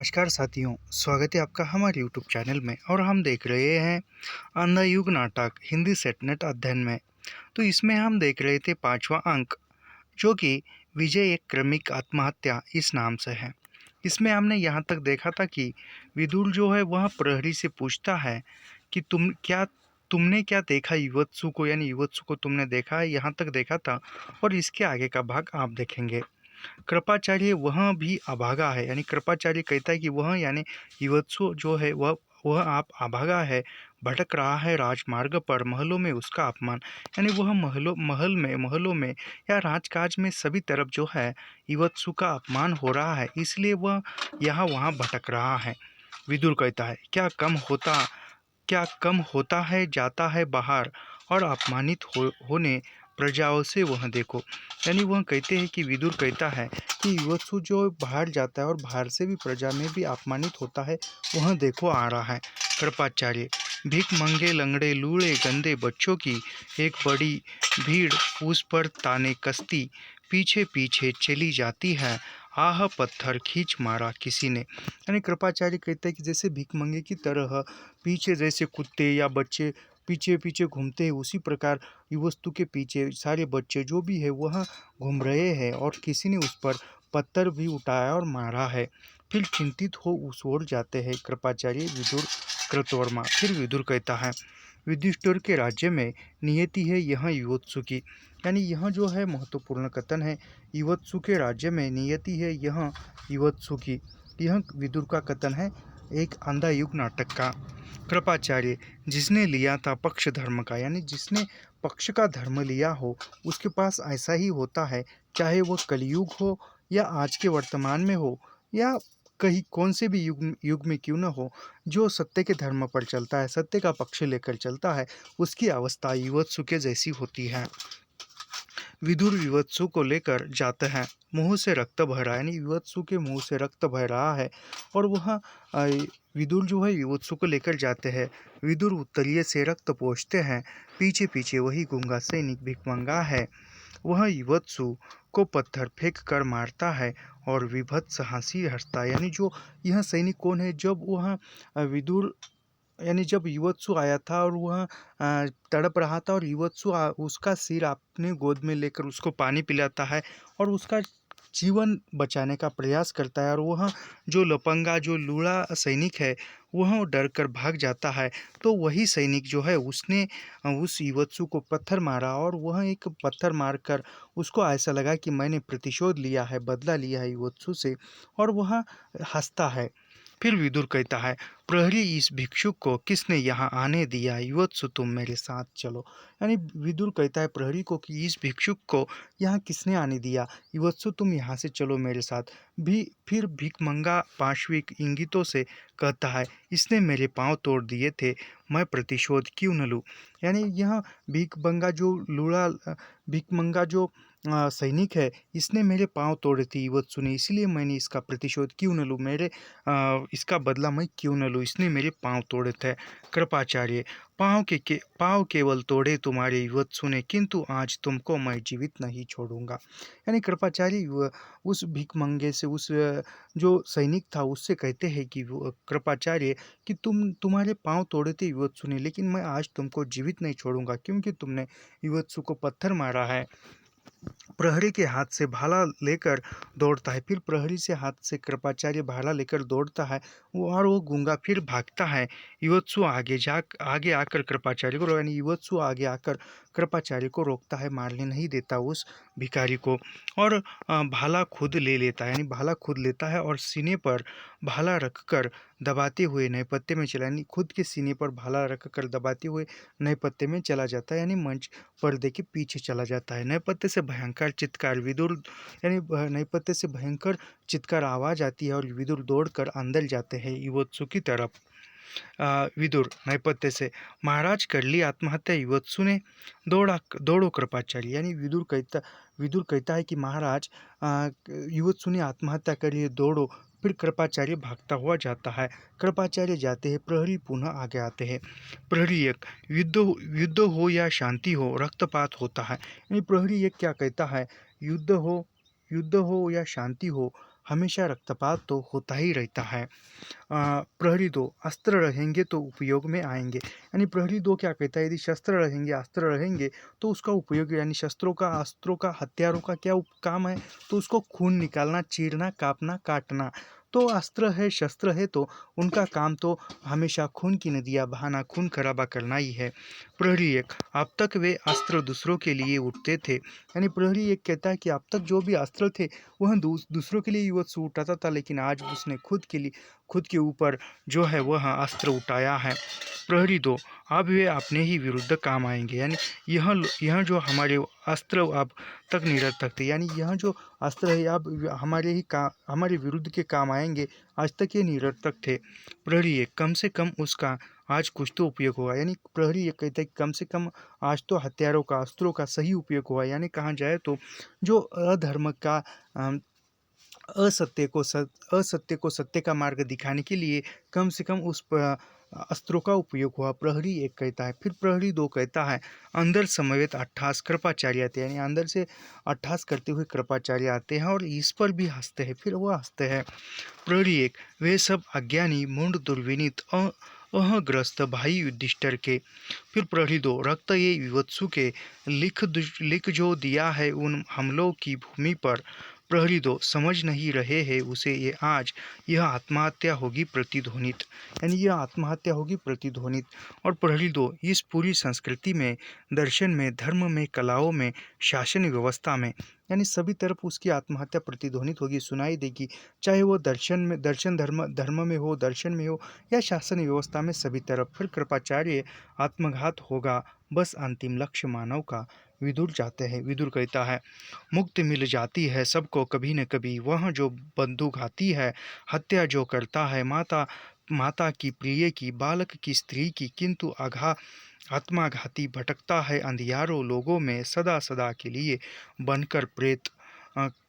नमस्कार साथियों, स्वागत है आपका हमारे यूट्यूब चैनल में। और हम देख रहे हैं अंधायुग नाटक हिंदी सेट नेट अध्ययन में। तो इसमें हम देख रहे थे पांचवा अंक, जो कि विजय एक क्रमिक आत्महत्या इस नाम से है। इसमें हमने यहाँ तक देखा था कि विदुर जो है वह प्रहरी से पूछता है कि तुमने क्या देखा युवत्सु को, यानी युवत्सु को तुमने देखा है। यहाँ तक देखा था और इसके आगे का भाग आप देखेंगे। कृपाचार्य वह भी अभागा है, यानी कृपाचार्य कहता है कि वह यानी युवत्सु जो है वह आप अभागा है, भटक रहा है राजमार्ग पर, महलों में उसका अपमान, यानी वह महलों में या राजकाज में सभी तरफ जो है युवत्सु का अपमान हो रहा है, इसलिए वह यहाँ वहाँ भटक रहा है। विदुर कहता है क्या कम होता है, जाता है बाहर और अपमानित होने प्रजाओं से वह देखो। यानी वह कहते हैं कि विदुर कहता है कि युवत्सु जो बाहर जाता है और बाहर से भी प्रजा में भी अपमानित होता है, वह देखो आ रहा है। कृपाचार्य भीख मंगे लंगड़े लूड़े गंदे बच्चों की एक बड़ी भीड़ उस पर ताने कसती पीछे पीछे चली जाती है, आह पत्थर खींच मारा किसी ने। यानी कृपाचार्य कहते हैं कि जैसे भीख मंगे की तरह पीछे जैसे कुत्ते या बच्चे पीछे पीछे घूमते हैं, उसी प्रकार युवस्तु के पीछे सारे बच्चे जो भी है वह घूम रहे हैं और किसी ने उस पर पत्थर भी उठाया और मारा है। फिर चिंतित हो उस ओर जाते हैं कृपाचार्य विदुर कृतवर्मा। फिर विदुर कहता है, युधिष्ठिर के राज्य में नियति है यह युवत्सु की, यानी यह जो है महत्वपूर्ण कथन है। युवत्सु के राज्य में नियति है यह युवत्सु की, यह विदुर का कथन है एक अंधायुग नाटक का। कृपाचार्य जिसने लिया था पक्ष धर्म का, यानी जिसने पक्ष का धर्म लिया हो उसके पास ऐसा ही होता है, चाहे वह कलयुग हो या आज के वर्तमान में हो या कहीं कौन से भी युग में क्यों न हो। जो सत्य के धर्म पर चलता है, सत्य का पक्ष लेकर चलता है, उसकी अवस्था युवत्सु के जैसी होती है। विदुर विवत्सु को लेकर जाते हैं, मुंह से रक्त बह रहा है, यानी विवत्सु के मुंह से रक्त बह रहा है और वह विदुर जो है विवत्सु को लेकर जाते हैं। विदुर उत्तरीय से रक्त पोंछते हैं, पीछे पीछे वही गूंगा सैनिक भिखमंगा है, वह युवत्सु को पत्थर फेंक कर मारता है और विभत्स हंसी हंसता है। यानी जो यह सैनिक कौन है, जब वह विदुर यानी जब युवत्सु आया था और वह तड़प रहा था और युवत्सु उसका सिर अपने गोद में लेकर उसको पानी पिलाता है और उसका जीवन बचाने का प्रयास करता है, और वह जो लपंगा जो लूढ़ा सैनिक है वह डर कर भाग जाता है। तो वही सैनिक जो है उसने उस युवत्सु को पत्थर मारा और वह एक पत्थर मारकर उसको ऐसा लगा कि मैंने प्रतिशोध लिया है, बदला लिया है युवत्सु से, और वह हंसता है। फिर विदुर कहता है, प्रहरी इस भिक्षुक को किसने यहाँ आने दिया, युवत्सु तुम मेरे साथ चलो। यानी विदुर कहता है प्रहरी को कि इस भिक्षुक को यहाँ किसने आने दिया, युवत्सु तुम यहाँ से चलो मेरे साथ। भी फिर भिखमंगा पाशविक इंगितों से कहता है, इसने मेरे पांव तोड़ दिए थे, मैं प्रतिशोध क्यों न लूँ। यानी यह भिखमंगा जो सैनिक है, इसने मेरे पांव तोड़े थे युवत्सु ने, इसलिए मैंने इसका प्रतिशोध क्यों न लूँ, इसका बदला मैं क्यों न लूँ, इसने मेरे पांव तोड़े थे। कृपाचार्य पांव केवल तोड़े तुम्हारे युवत्सु ने, किंतु आज तुमको मैं जीवित नहीं छोड़ूंगा। यानी कृपाचार्य उस भिखमंगे से, उस जो सैनिक था उससे कहते हैं कि कृपाचार्य कि तुम्हारे पांव तोड़े थे युवत्सु ने, लेकिन मैं आज तुमको जीवित नहीं छोड़ूंगा क्योंकि तुमने युवत्सु को पत्थर मारा है। प्रहरी के हाथ से भाला लेकर दौड़ता है, फिर प्रहरी से हाथ से कृपाचार्य भाला लेकर दौड़ता है और वो गूंगा फिर भागता है। युवत्सु आगे आकर कृपाचार्य को यानी युवत्सु आगे आकर कृपाचार्य को रोकता है, मारने नहीं देता उस भिखारी को, और भाला खुद ले लेता है, यानी भाला खुद लेता है और सीने पर भाला रखकर दबाते हुए नैपत्य में चला, यानी खुद के सीने पर भाला रखकर दबाते हुए नैपत्य में चला जाता है, यानी मंच पर्दे के पीछे चला जाता है। नैपत्य से भयंकर चित्कार विदुर यानी नैपत्य से भयंकर चित्कार आवाज आती है और विदुर दौड़कर अंदर जाते हैं युवत्सु की तरफ। विदुर नैपत्य से, महाराज कर ली आत्महत्या युवत्सु ने, दौड़ो कृपाचार्य। यानी विदुर कहता है कि महाराज युवत्सु ने आत्महत्या कर ली, दौड़ो। फिर कृपाचार्य भागता हुआ जाता है। कृपाचार्य जाते हैं, प्रहरी पुनः आगे आते हैं। प्रहरी एक, युद्ध हो या शांति हो रक्तपात होता है। यानी प्रहरी एक क्या कहता है, युद्ध हो या शांति हो, हमेशा रक्तपात तो होता ही रहता है। प्रहरी 2 अस्त्र रहेंगे तो उपयोग में आएँगे। यानी प्रहरी 2 क्या कहता है, यदि शस्त्र रहेंगे, अस्त्र रहेंगे तो उसका उपयोग, यानी शस्त्रों का, अस्त्रों का, हथियारों का क्या काम है, तो उसको खून निकालना, चीरना, काटना, काटना। तो अस्त्र है, शस्त्र है, तो उनका काम तो हमेशा खून की नदियाँ बहाना, खून खराबा करना ही है। प्रहरी 1 अब तक वे अस्त्र दूसरों के लिए उठते थे। यानी प्रहरी 1 कहता है कि अब तक जो भी अस्त्र थे वह दूसरों के लिए युवत्सु उठाता था, लेकिन आज उसने खुद के ऊपर जो है वह अस्त्र उठाया है। प्रहरी 2 अब वे अपने ही विरुद्ध काम आएंगे। यानी यह जो हमारे अस्त्र अब तक निरर्थक थे, यानी यह जो अस्त्र है अब हमारे विरुद्ध के काम आएंगे, आज तक ये निरर्थक थे। प्रहरी 1 कम से कम उसका आज कुछ तो उपयोग हुआ। यानी प्रहरी 1 कहता है कि कम से कम आज तो हथियारों का, अस्त्रों का सही उपयोग हुआ। यानी कहा जाए तो जो अधर्म का, अम, असत्य को सत्य का मार्ग दिखाने के लिए कम से कम अस्त्रों का उपयोग हुआ, प्रहरी 1 कहता है। फिर प्रहरी 2 कहता है अंदर समवेत 28 कृपाचार्य आते हैं। यानी अंदर से 28 करते हुए कृपाचार्य आते हैं और इस पर भी हंसते हैं। फिर वह हंसते हैं। प्रहरी 1 वे सब अज्ञानी, मूढ़, दुर्विनीत, अहग्रस्त भाई युधिष्ठिर के। फिर प्रहरी 2 रक्त ये विवत्सु के लिख जो दिया है उन हमलों की भूमि पर। प्रहरी 2 समझ नहीं रहे हैं उसे ये आज यह आत्महत्या होगी प्रतिध्वनित। यानी यह आत्महत्या होगी प्रतिध्वनित। और प्रहरी 2 इस पूरी संस्कृति में, दर्शन में, धर्म में, कलाओं में, शासन व्यवस्था में, यानी सभी तरफ उसकी आत्महत्या प्रतिध्वनित होगी, सुनाई देगी। चाहे वो दर्शन धर्म में हो, दर्शन में हो, या शासन व्यवस्था में, सभी तरफ। फिर कृपाचार्य आत्मघात होगा बस अंतिम लक्ष्य मानव का। विदुर जाते हैं। विदुर कहता है मुक्ति मिल जाती है सबको कभी न कभी, वह जो बंधुघाती है, हत्या जो करता है माता की, प्रिय की, बालक की, स्त्री की, किंतु आत्माघाती भटकता है अंधियारों लोगों में सदा सदा के लिए बनकर प्रेत।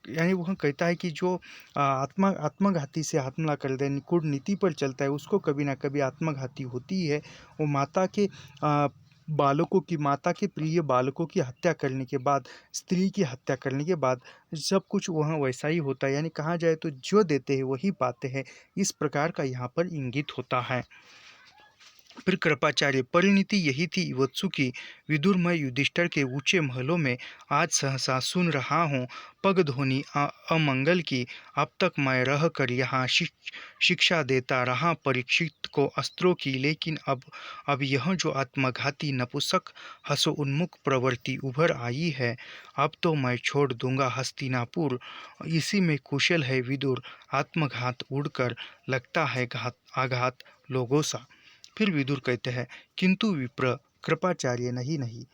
यानी वह कहता है कि जो आत्मघाती से हमला कर दे, कूटनीति पर चलता है, उसको कभी ना कभी आत्मघाती होती है। वो माता के प्रिय बालकों की हत्या करने के बाद, स्त्री की हत्या करने के बाद सब कुछ वहाँ वैसा ही होता है। यानी कहा जाए तो जो देते हैं वही पाते हैं, इस प्रकार का यहाँ पर इंगित होता है। फिर कृपाचार्य परिणति यही थी वत्सु की। विदुर मैं युधिष्ठिर के ऊंचे महलों में आज सहसा सुन रहा हूँ पग ध्वनि अमंगल की। अब तक मैं रह कर यहाँ शिक्षा देता रहा परीक्षित को अस्त्रों की, लेकिन अब यह जो आत्मघाती नपुंसक हसो उन्मुख प्रवृत्ति उभर आई है, अब तो मैं छोड़ दूंगा हस्तिनापुर। इसी में कुशल है विदुर, आत्मघात उड़कर लगता है आघात लोगों सा। फिर विदुर कहते हैं किंतु विप्र कृपाचार्य नहीं नहीं,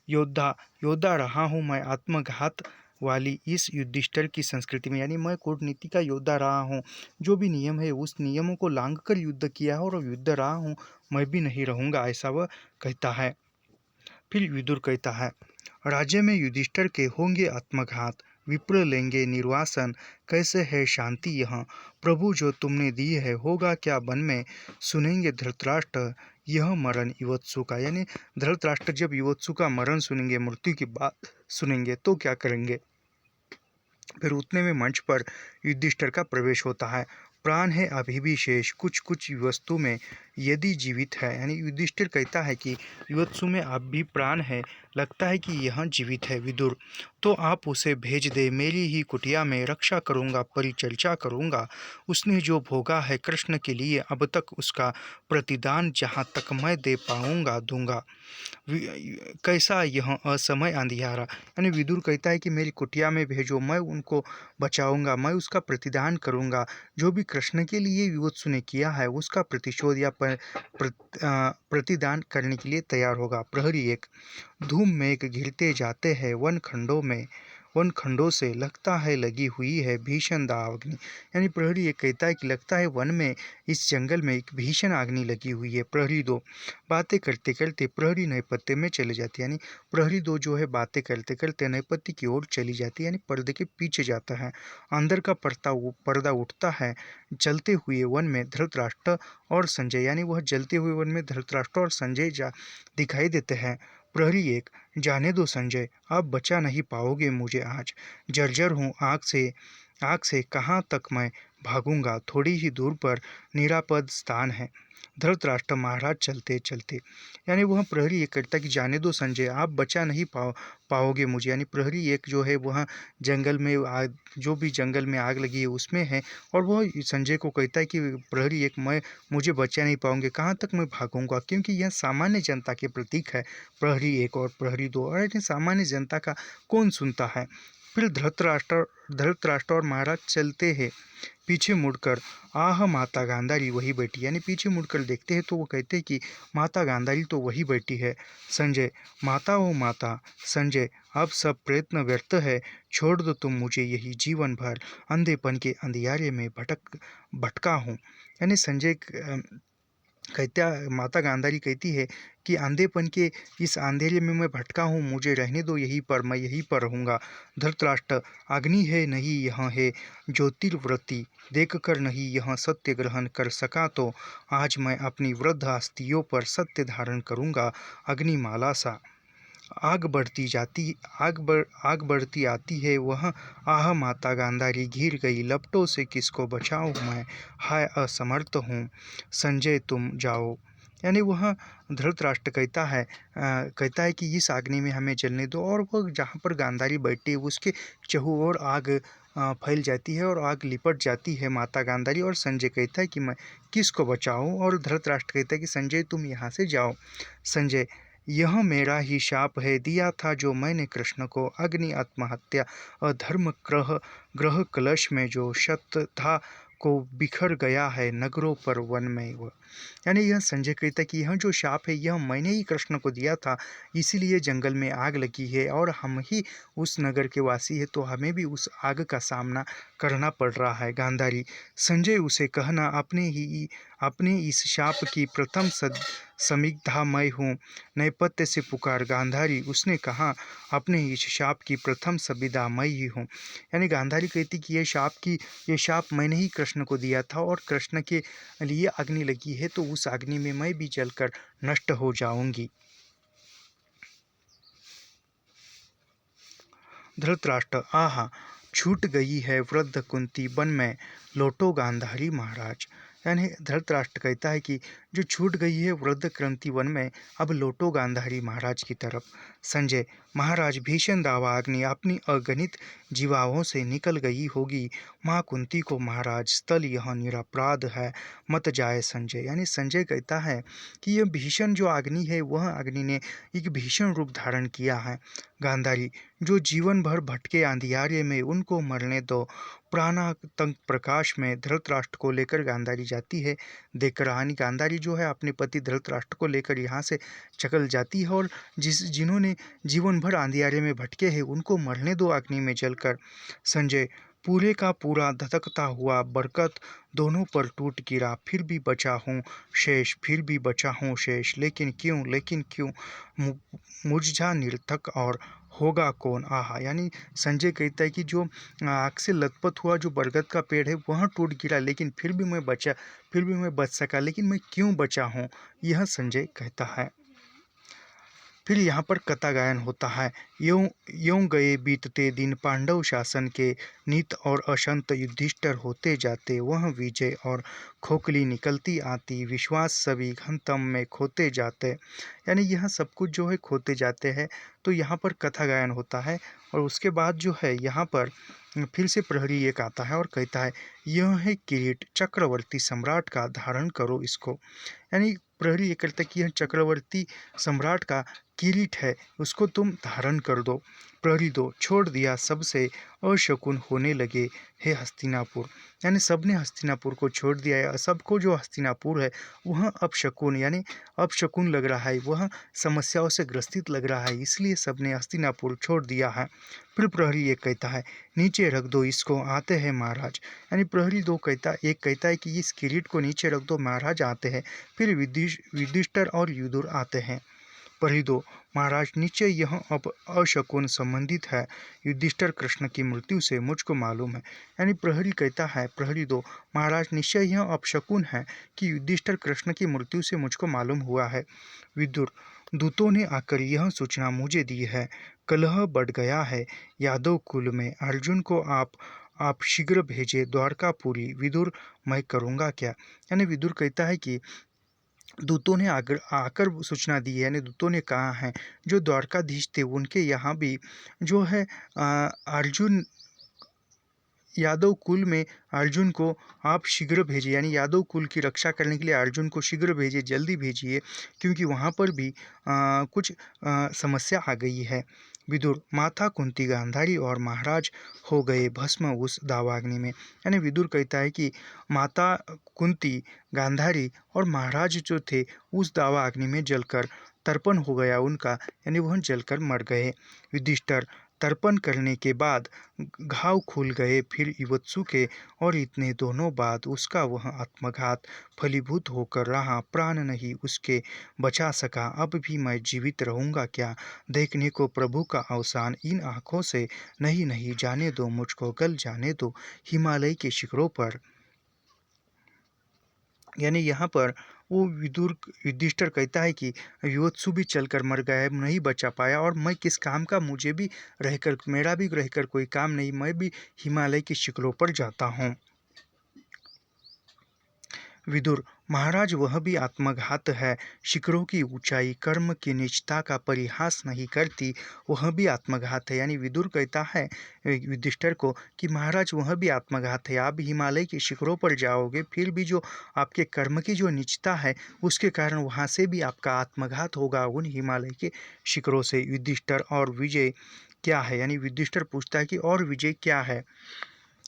योद्धा योद्धा रहा हूँ मैं आत्मघात वाली इस युधिष्ठिर की संस्कृति में। यानी मैं कूटनीति का योद्धा रहा हूँ, जो भी नियम है उस नियमों को लांघ कर युद्ध किया है और युद्ध रहा हूँ, मैं भी नहीं रहूँगा, ऐसा वह कहता है। फिर विदुर कहता है राज्य में युधिष्ठिर के होंगे आत्मघात, विप्र लेंगे निर्वासन, कैसे है शांति यहाँ प्रभु जो तुमने दी है, होगा क्या वन में सुनेंगे धृतराष्ट्र यह मरण युवत्सु का। यानी धृतराष्ट्र जब युवत्सु का मरण सुनेंगे, मृत्यु की बात सुनेंगे तो क्या करेंगे। फिर उतने में मंच पर युधिष्ठिर का प्रवेश होता है। प्राण है अभी भी शेष कुछ कुछ वस्तु में यदि जीवित है। यानी युधिष्ठिर कहता है कि युवत्सु में अब भी प्राण है, लगता है कि यह जीवित है। विदुर तो आप उसे भेज दे, मेरी ही कुटिया में रक्षा करूँगा, परिचर्चा करूँगा। उसने जो भोगा है कृष्ण के लिए अब तक, उसका प्रतिदान जहाँ तक मैं दे पाऊँगा दूंगा। कैसा यह असमय अंधियारा। यानी विदुर कहता है कि मेरी कुटिया में भेजो, मैं उनको बचाऊंगा, मैं उसका प्रतिदान करूंगा। जो भी कृष्ण के लिए युवत्सु ने किया है उसका प्रतिशोध या प्रतिदान करने के लिए तैयार होगा। प्रहरी 1 धूम मेघ घिरते जाते हैं वन खंडों से लगता है लगी हुई है भीषण दावाग्नि। यानी प्रहरी 1 कहता है कि लगता है वन में, इस जंगल में एक भीषण अग्नि लगी हुई है। प्रहरी 2 बातें करते करते प्रहरी नैपत्य में चले जाती है। यानी प्रहरी 2 जो है बातें करते करते नैपत्य की ओर चली जाती है, यानी पर्दे के पीछे जाता है। अंदर का पर्दा उठता है। जलते हुए वन में धृतराष्ट्र और संजय, यानी वह जलते हुए वन में धृतराष्ट्र और संजय दिखाई देते हैं। प्रहरी 1 जाने दो संजय, आप बचा नहीं पाओगे मुझे आज, जर्जर हूँ आग से आग से कहाँ तक मैं भागूंगा, थोड़ी ही दूर पर निरापद स्थान है। धृतराष्ट्र महाराज चलते चलते, यानी वह प्रहरी ये कहता कि जाने दो संजय, आप बचा नहीं पाओगे मुझे। यानी प्रहरी एक जो है वह जंगल में आग, जो भी जंगल में आग लगी है उसमें है, और वह संजय को कहता है कि प्रहरी एक, मैं मुझे बचा नहीं पाओगे, कहाँ तक मैं भागूंगा, क्योंकि यह सामान्य जनता के प्रतीक है। प्रहरी एक और प्रहरी दो, और इन्हें सामान्य जनता का कौन सुनता है। फिर धृतराष्ट्र और महाराज चलते हैं। पीछे मुड़कर आह माता गांधारी वही बैठी, यानी पीछे मुड़कर देखते हैं तो वो कहते हैं कि माता गांधारी तो वही बैठी है। संजय, माता ओ माता। संजय, अब सब प्रयत्न व्यर्थ है, छोड़ दो तुम मुझे, यही जीवन भर अंधेपन के अंधियारे में भटका हूँ। यानी संजय कहता, माता गांधारी कहती है कि अंधेपन के इस अंधेरे में मैं भटका हूँ, मुझे रहने दो यहीं पर, मैं यहीं पर रहूँगा। धृतराष्ट्र, अग्नि है नहीं यहाँ है ज्योतिर्वृत्ति, देख कर नहीं यह सत्य ग्रहण कर सका तो आज मैं अपनी वृद्ध अस्थियों पर सत्य धारण करूँगा अग्निमाला सा। आग बढ़ती आती है वह, आह माता गांधारी घिर गई लपटों से, किसको बचाऊं मैं, हाय असमर्थ हूँ। संजय तुम जाओ। यानी वह धृतराष्ट्र कहता है कि इस अग्नि में हमें जलने दो, और वह जहाँ पर गांधारी बैठी है उसके चहुओं ओर आग फैल जाती है और आग लिपट जाती है माता गांधारी। और संजय कहता है कि मैं किसको बचाऊं, और धृतराष्ट्र कहता है कि संजय तुम यहाँ से जाओ। संजय, यह मेरा ही शाप है, दिया था जो मैंने कृष्ण को, अग्नि आत्महत्या अधर्म ग्रह कलश में जो शतधा को बिखर गया है नगरों पर वन में वह। यानी यह संजय कहता है कि यह जो शाप है यह मैंने ही कृष्ण को दिया था, इसीलिए जंगल में आग लगी है और हम ही उस नगर के वासी है, तो हमें भी उस आग का सामना करना पड़ रहा है। गांधारी, संजय उसे कहना, अपने इस शाप की प्रथम समीक्षा मैं हूँ, नैपथ्य से पुकार। गांधारी, उसने कहा, अपने इस शाप की प्रथम संविदा मैं ही हूँ। यानी गांधारी कहती कि ये शाप मैंने ही कृष्ण को दिया था, और कृष्ण के लिए अग्नि लगी है तो उस अग्नि में मैं भी जलकर नष्ट हो जाऊंगी। धृतराष्ट्र, आहा, छूट गई है वृद्ध कुंती वन में, लौटो गांधारी महाराज। यानी धृतराष्ट्र कहता है कि जो छूट गई है वृद्ध कुंती वन में, अब लौटो गांधारी महाराज की तरफ। संजय, महाराज, भीषण दावा अग्नि अपनी अगणित जीवाओं से निकल गई होगी, माँ कुंती को महाराज स्थल यह निरपराध है, मत जाए संजय। यानी संजय कहता है कि यह भीषण जो अग्नि है वह अग्नि ने एक भीषण रूप धारण किया है। गांधारी, जो जीवन भर भटके अंधियारे में, उनको मरने दो। प्राणातंक प्रकाश में धृतराष्ट्र को लेकर गांधारी जाती है। देखकर हानि गांधारी जो है अपने पति धृतराष्ट्र को लेकर यहाँ से चकल जाती है, और जिन्होंने जीवन भर अंधियारे में भटके हैं उनको मरने दो अग्नि में जलकर। संजय, पूरे का पूरा धधकता हुआ बरकत दोनों पर टूट गिरा, फिर भी बचा हूँ शेष, फिर भी बचा हूँ शेष, लेकिन क्यों मुरझा निरर्थक और होगा कौन। आहा, यानी संजय कहता है कि जो आग से लथपथ हुआ जो बरगद का पेड़ है वह टूट गिरा, लेकिन फिर भी मैं बच सका, लेकिन मैं क्यों बचा हूँ, यह संजय कहता है। फिर यहाँ पर कथा गायन होता है। यों यों गए बीतते दिन, पांडव शासन के नित और अशंत युधिष्ठिर होते जाते, वह विजय और खोखली निकलती आती, विश्वास सभी घनतम में खोते जाते। यानी यह सब कुछ जो है खोते जाते हैं। तो यहाँ पर कथा गायन होता है, और उसके बाद जो है यहाँ पर फिर से प्रहरी एक आता है और कहता है, यह है किरीट चक्रवर्ती सम्राट का, धारण करो इसको। यानी प्रहरी ये कहता है कि यह चक्रवर्ती सम्राट का किरीट है, उसको तुम धारण कर दो। प्रहरी दो, छोड़ दिया सबसे अशकुन होने लगे हे हस्तिनापुर। यानी सबने हस्तिनापुर को छोड़ दिया है, सबको जो हस्तिनापुर है वह अपशकुन, यानी अपशकुन लग रहा है, वह समस्याओं से ग्रसित लग रहा है, इसलिए सबने हस्तिनापुर छोड़ दिया है। फिर प्रहरी एक कहता है, नीचे रख दो इसको, आते हैं महाराज। यानी प्रहरी दो एक कहता है कि इस किरीट को नीचे रख दो, महाराज आते हैं। फिर युधिष्ठिर और युधिर आते हैं। प्रहरी दो, महाराज नीचे यह अब अशकुन संबंधित है, युधिष्ठिर कृष्ण की मृत्यु से मुझको मालूम है। यानी प्रहरी कहता है, प्रहरी दो, महाराज निश्चय यह अपशकुन है कि युधिष्ठिर कृष्ण की मृत्यु से मुझको मालूम हुआ है। विदुर, दूतों ने आकर यह सूचना मुझे दी है, कलह बढ़ गया है यादव कुल में, अर्जुन को आप आप शीघ्र भेजे द्वारकापुरी। विदुर, मैं करूँगा क्या? यानी विदुर कहता है कि दूतों ने आकर आकर सूचना दी है, यानी दूतों ने कहा है जो द्वारकाधीश थे उनके यहाँ भी जो है अर्जुन यादव कुल में अर्जुन को आप शीघ्र भेजिए, यानी यादव कुल की रक्षा करने के लिए अर्जुन को शीघ्र भेजिए, जल्दी भेजिए, क्योंकि वहाँ पर भी कुछ समस्या आ गई है। विदुर, माता कुंती गांधारी और महाराज हो गए भस्म उस दावाग्नि में। यानी विदुर कहता है कि माता कुंती, गांधारी और महाराज जो थे उस दावाग्नि में जलकर तर्पण हो गया उनका, यानी वह जलकर मर गए। युधिष्ठिर, तर्पण करने के बाद घाव खुल गए फिर युवत्सु के, और इतने दोनों बाद उसका वह आत्मघात फलीभूत होकर रहा, प्राण नहीं उसके बचा सका। अब भी मैं जीवित रहूँगा क्या? देखने को प्रभु का अवसान इन आँखों से नहीं, नहीं जाने दो मुझको, गल जाने दो हिमालय के शिखरों पर। यानी यहाँ पर वो विदुर युधिष्ठिर कहता है कि युवत्सु भी चलकर मर गया है, नहीं बचा पाया, और मैं किस काम का, मुझे भी रहकर, मेरा भी रहकर कोई काम नहीं, मैं भी हिमालय की शिखरों पर जाता हूँ। विदुर, महाराज वह भी आत्मघात है। शिखरों की ऊंचाई कर्म की निजता का परिहास नहीं करती, वह भी आत्मघात है। यानी विदुर कहता है युधिष्ठिर को कि महाराज वह भी आत्मघात है, आप हिमालय की शिखरों पर जाओगे, फिर भी जो आपके कर्म की जो निजता है उसके कारण वहाँ से भी आपका आत्मघात होगा उन हिमालय के शिखरों से। युधिष्ठिर, और विजय क्या है? यानी युधिष्ठिर पूछता है कि और विजय क्या है?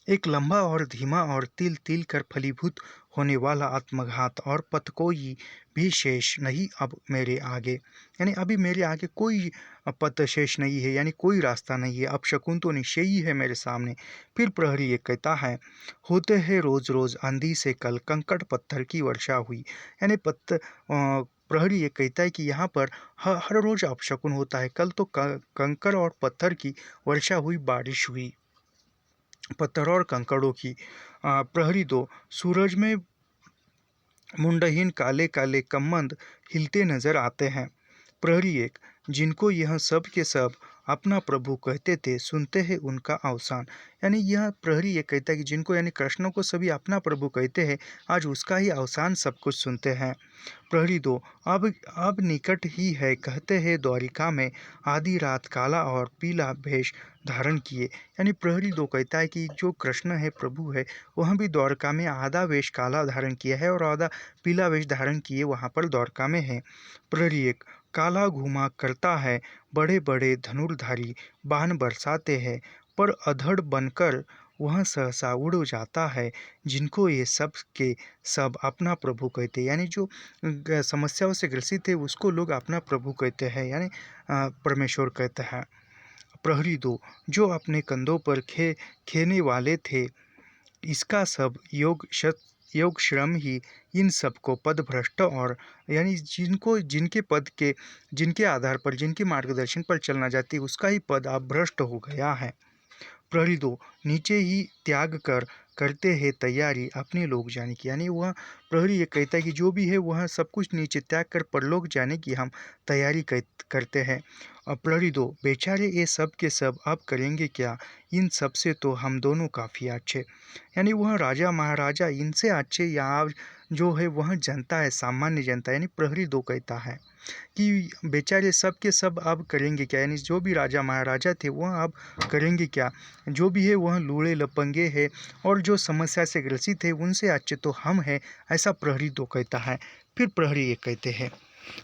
एक लंबा और धीमा और तिल तिल कर फलीभूत होने वाला आत्मघात, और पथ कोई भी शेष नहीं अब मेरे आगे। यानी अभी मेरे आगे कोई पथ शेष नहीं है, यानी कोई रास्ता नहीं है, अब शकुन तो निश्चय ही है मेरे सामने। फिर प्रहरी ये कहता है, होते हैं रोज रोज आंधी से कल कंकड़ पत्थर की वर्षा हुई। यानी प्रहरी ये कहता है कि यहाँ पर हर रोज अपशकुन होता है, कल तो कंकड़ और पत्थर की वर्षा हुई, बारिश हुई, पत्थर और कंकड़ों की। प्रहरी 2, सूरज में मुंडहीन काले काले कमंद हिलते नजर आते हैं। प्रहरी 1, जिनको यह सब के सब अपना प्रभु कहते थे सुनते हैं उनका अवसान। यानी यह प्रहरी ये कहता है कि जिनको, यानी कृष्ण को सभी अपना प्रभु कहते हैं, आज उसका ही अवसान सब कुछ सुनते हैं। प्रहरी 2, अब निकट ही है, कहते हैं द्वारिका में आधी रात काला और पीला भेष धारण किए। यानी प्रहरी 2 कहता है कि जो कृष्ण है, प्रभु है, वह भी द्वारका में आधा वेश काला धारण किया है और आधा पीला वेश धारण किए वहाँ पर द्वारका में है। प्रहरी 1, काला घुमा करता है, बड़े बड़े धनुर्धारी बाण बरसाते हैं, पर अधड़ बनकर वह सहसा उड़ जाता है, जिनको ये सब के सब अपना प्रभु कहते हैं। यानी जो समस्याओं से ग्रसित है उसको लोग अपना प्रभु कहते हैं, यानी परमेश्वर कहते हैं। प्रहरी 2, जो अपने कंधों पर खेने वाले थे, इसका सब योग श्रम ही इन सबको पद भ्रष्ट, और यानी जिनके आधार पर, जिनके मार्गदर्शन पर चलना चाहती है उसका ही पद अब भ्रष्ट हो गया है। प्रहरी 2, नीचे ही त्याग कर करते हैं तैयारी अपने लोग जाने की। यानी वह प्रहरी ये कहता है कि जो भी है वह सब कुछ नीचे त्याग कर परलोक जाने की हम तैयारी करते हैं। प्रहरी 2, बेचारे ये सब के सब अब करेंगे क्या? इन सब से तो हम दोनों काफ़ी अच्छे। यानी वह राजा महाराजा इनसे अच्छे, या जो है वह जनता है, सामान्य जनता। यानी प्रहरी 2 कहता है कि बेचारे सब के सब अब करेंगे क्या? यानी जो भी राजा महाराजा थे वह अब करेंगे क्या? जो भी है वह लूले लपंगे हैं, और जो समस्या से ग्रसित है उनसे अच्छे तो हम हैं, ऐसा प्रहरी 2 कहता है। फिर प्रहरी 1 कहते हैं,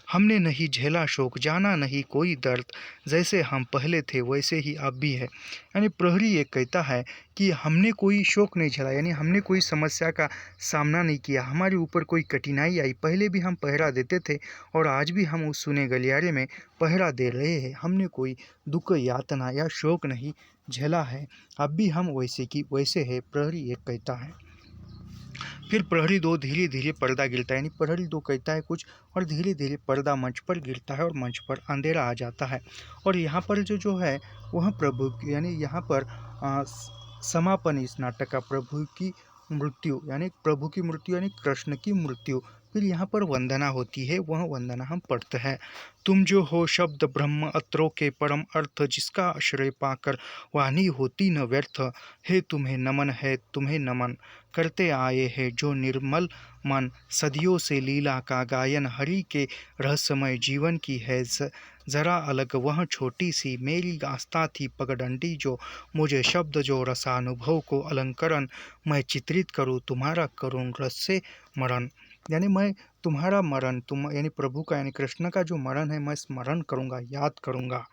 हमने नहीं झेला शोक, जाना नहीं कोई दर्द, जैसे हम पहले थे वैसे ही अब भी है। यानी प्रहरी ये कहता है कि हमने कोई शोक नहीं झेला, यानी हमने कोई समस्या का सामना नहीं किया, हमारे ऊपर कोई कठिनाई आई, पहले भी हम पहरा देते थे और आज भी हम उस सुने गलियारे में पहरा दे रहे हैं। हमने कोई दुख, यातना या शोक नहीं झेला है, अब भी हम वैसे की वैसे है, प्रहरी एक कहता है। फिर प्रहरी 2 धीरे धीरे पर्दा गिरता है, यानी प्रहरी 2 कहता है कुछ और धीरे धीरे पर्दा मंच पर गिरता है और मंच पर अंधेरा आ जाता है। और यहाँ पर जो है वह प्रभु, यानी यहाँ पर समापन इस नाटक का प्रभु की मृत्यु, यानी कृष्ण की मृत्यु फिर यहाँ पर वंदना होती है, वह वंदना हम पढ़ते हैं। तुम जो हो शब्द ब्रह्म अत्रों के परम अर्थ, जिसका आश्रय पाकर वाणी होती न व्यर्थ। हे तुम्हें नमन, है तुम्हें नमन, करते आए हैं जो निर्मल मन। सदियों से लीला का गायन हरि के रहस्यमय जीवन की है जरा अलग वह छोटी सी मेरी आस्था थी पगडंडी, जो मुझे शब्द जो रसानुभव को अलंकरण, मैं चित्रित करूँ तुम्हारा करुण रस से मरण। यानी मैं तुम्हारा मरण, तुम यानी प्रभु का यानी कृष्ण का जो मरण है मैं स्मरण करूँगा, याद करूँगा।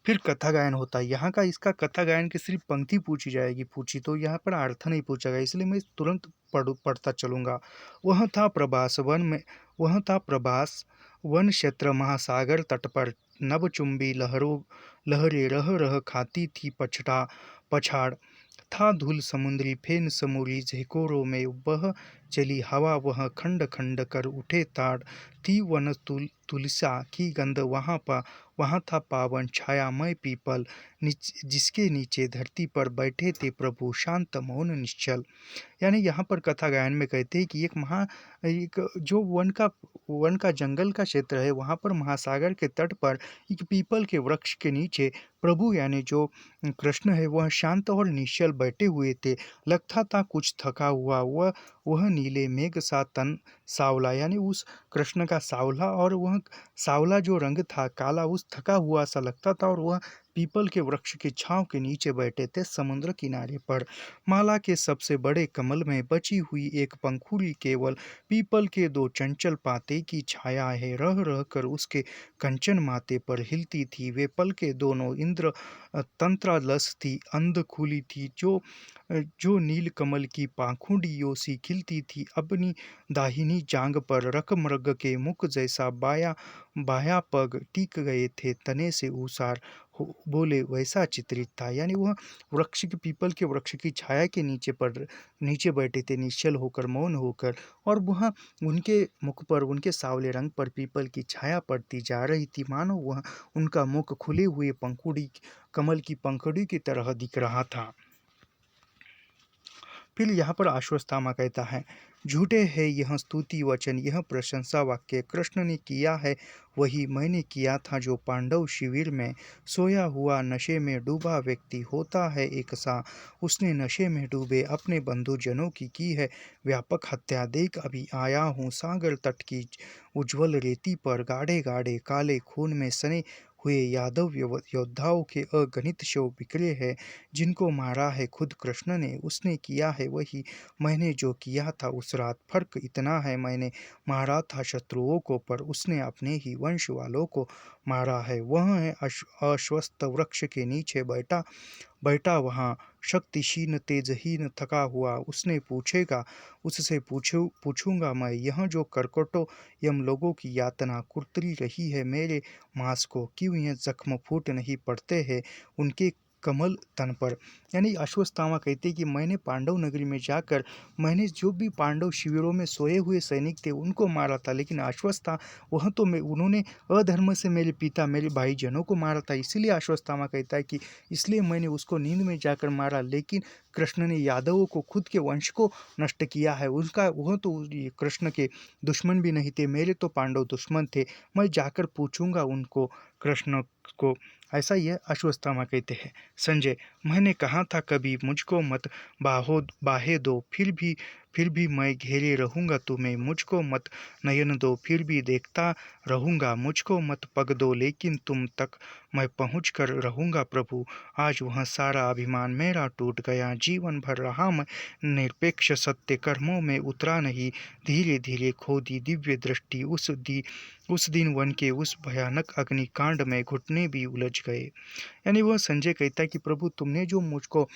फिर कथा गायन होता है। यहाँ का इसका कथा गायन की सिर्फ पंक्ति पूछी जाएगी, पूछी तो यहाँ पर अर्थ नहीं पूछा गया, इसलिए मैं तुरंत पढ़ता चलूँगा। वह था प्रभास वन में, वह था प्रभास वन क्षेत्र महासागर तट पर, नभचुंबी लहरों लहरें रह रह खाती थी पछाड़। था धूल समुद्री फेन समूरी झकोरों में बह चली हवा, वह खंड खंड कर उठे ताड़। थी वन तुलसा की गंध वहाँ था पावन छायामय पीपल, जिसके नीचे धरती पर बैठे थे प्रभु शांत मौन निश्चल। यानी यहाँ पर कथा गायन में कहते हैं कि एक जो वन का जंगल का क्षेत्र है, वहाँ पर महासागर के तट पर एक पीपल के वृक्ष के नीचे प्रभु यानी जो कृष्ण है वह शांत और निश्चल बैठे हुए थे। लगता था कुछ थका हुआ, वह नीले मेघ सा तन सावला, यानी उस कृष्ण का सावला, और वह सावला जो रंग था काला, उस थका हुआ सा लगता था, और वह पीपल के वृक्ष की छांव के नीचे बैठे थे समुद्र किनारे पर। माला के सबसे बड़े कमल में बची हुई एक पंखुड़ी केवल पीपल के दो चंचल पाते की छाया है, रह रह कर उसके कंचन माथे पर हिलती थी। वे पल के दोनों इंद्र तंत्रालस थी, अंध खुली थी, जो नील कमल की पाखुड़ियों सी खिलती थी। अपनी दाहिनी जांग पर रक मृग के मुख जैसा बाया पग टिक गए थे, तने से ऊसार बोले वैसा चित्रित था। यानी वह वृक्ष के पीपल के वृक्ष की छाया के नीचे बैठे थे निश्चल होकर, मौन होकर, और वह उनके मुख पर, उनके सावले रंग पर पीपल की छाया पड़ती जा रही थी, मानो वह उनका मुख खुले हुए पंखुड़ी कमल की पंखुड़ी की तरह दिख रहा था। फिर यहाँ पर अश्वत्थामा कहता है, झूठे है यह स्तुति वचन, यह प्रशंसा वाक्य, कृष्ण ने किया है वही मैंने किया था, जो पांडव शिविर में सोया हुआ नशे में डूबा व्यक्ति होता है एक सा। उसने नशे में डूबे अपने बंधुजनों की है व्यापक हत्या। देख अभी आया हूँ सागर तट की उज्ज्वल रेती पर, गाढ़े गाढ़े काले खून में सने हुए यादव योद्धाओं के अगणित शव बिखरे हैं, जिनको मारा है खुद कृष्ण ने, उसने किया है वही मैंने जो किया था उस रात। फर्क इतना है मैंने मारा था शत्रुओं को, पर उसने अपने ही वंश वालों को मारा है। वह है अश्वत्थ वृक्ष के नीचे बैठा बैठा वहाँ शक्तिहीन तेजहीन थका हुआ। उसने पूछेगा, उससे पूछूंगा मैं, यह जो करकटो यम लोगों की यातना कुर्तरी रही है मेरे मांस को, क्यों ये जख्म फूट नहीं पड़ते हैं उनके कमल तन पर। यानी अश्वत्थामा कहते हैं कि मैंने पांडव नगरी में जाकर मैंने जो भी पांडव शिविरों में सोए हुए सैनिक थे उनको मारा था, लेकिन अश्वत्थामा वह तो उन्होंने अधर्म से मेरे पिता मेरे भाईजनों को मारा था। इसीलिए अश्वत्थामा कहता है कि इसलिए मैंने उसको नींद में जाकर मारा, लेकिन कृष्ण ने यादवों को खुद के वंश को नष्ट किया है। उनका वह तो कृष्ण के दुश्मन भी नहीं थे, मेरे तो पांडव दुश्मन थे। मैं जाकर पूछूंगा उनको कृष्ण को। ऐसा ही है अश्वत्थामा कहते हैं। संजय, मैंने कहा था कभी मुझको मत बाहे दो, फिर भी मैं घेरे रहूंगा तुम्हें। मुझको मत नयन दो, फिर भी देखता रहूंगा। मुझको मत पग दो, लेकिन तुम तक मैं पहुँच कर रहूंगा प्रभु। आज वह सारा अभिमान मेरा टूट गया, जीवन भर रहा मैं निरपेक्ष, सत्य कर्मों में उतरा नहीं, धीरे धीरे खो दी दिव्य दृष्टि। उस दिन वन के उस भयानक अग्निकांड में घुटने भी उलझ गए। यानी वह संजय कहता है कि प्रभु तुमने जो मुझको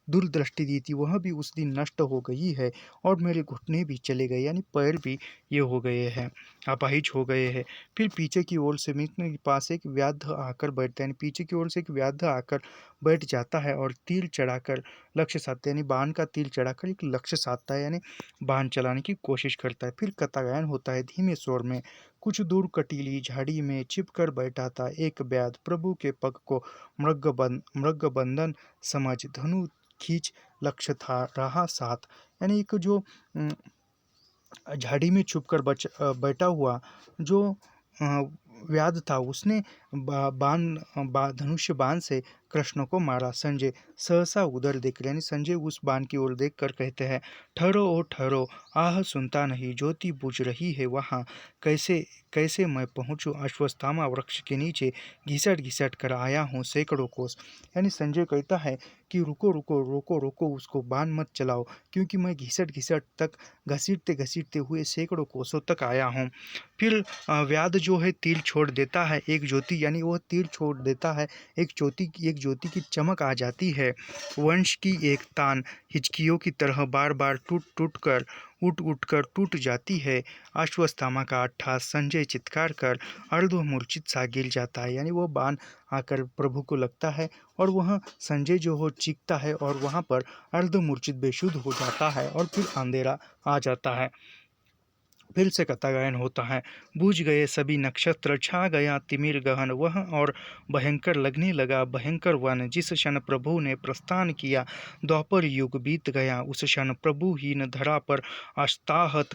दूरदृष्टि दी थी वह भी उस दिन नष्ट हो गई है, और मेरे घुटने भी चले गए, यानी पैर भी ये हो गए हैं, अपाहिज हो गए हैं। फिर पीछे की ओर से मित्र के पास एक व्याध आकर बैठता है, यानी पीछे की ओर से एक व्याध आकर बैठ जाता है और तीर चढ़ाकर लक्ष्य साधता है, यानी बाण का तीर चढ़ाकर एक लक्ष्य साधता है, यानी बाण चलाने की कोशिश करता है। फिर कथा गायन होता है धीमे स्वर में। कुछ दूर कटीली झाड़ी में छिपकर बैठा था एक व्याध, प्रभु के पग को मृगबंधन समझ धनु खींच लक्ष्य था रहा साथ। यानी एक जो झाड़ी में छुपकर बैठा हुआ जो अ, व्याध था, उसने धनुष्य बाण से कृष्ण को मारा। संजय सहसा उधर देख रहे, यानी संजय उस बाण की ओर देखकर कहते हैं, ठहरो ओ ठहरो, आह सुनता नहीं, ज्योति बुझ रही है वहाँ, कैसे कैसे मैं पहुँचूँ? अश्वत्थामा वृक्ष के नीचे घिसट घिसट कर आया हूँ सैकड़ों कोस। यानी संजय कहता है कि रुको रुको रोको रोको, उसको बाण मत चलाओ, क्योंकि मैं घिसट घिसट तक घसीटते घसीटते हुए सैकड़ों कोसों तक आया हूँ। फिर व्याध जो है तीर छोड़ देता है, एक ज्योति, यानी वो तीर छोड़ देता है, एक ज्योति की चमक आ जाती है। वंश की एक तान हिचकियों की तरह बार बार उठ उठ कर टूट जाती है। अश्वत्थामा का अट्ठास संजय चित्कार कर अर्धमूर्छित सा गिर जाता है, यानी वो बाण आकर प्रभु को लगता है और वह संजय जो हो चीखता है और वहाँ पर अर्धमूर्छित बेशुद्ध हो जाता है और फिर अंधेरा आ जाता है। फिर से कथा गायन होता है। बूझ गए सभी नक्षत्र, छा गया तिमिर गहन, वह और भयंकर लगने लगा भयंकर वन। जिस क्षण प्रभु ने प्रस्थान किया द्वापर युग बीत गया, उस क्षण प्रभुहीन धरा पर आस्ताहत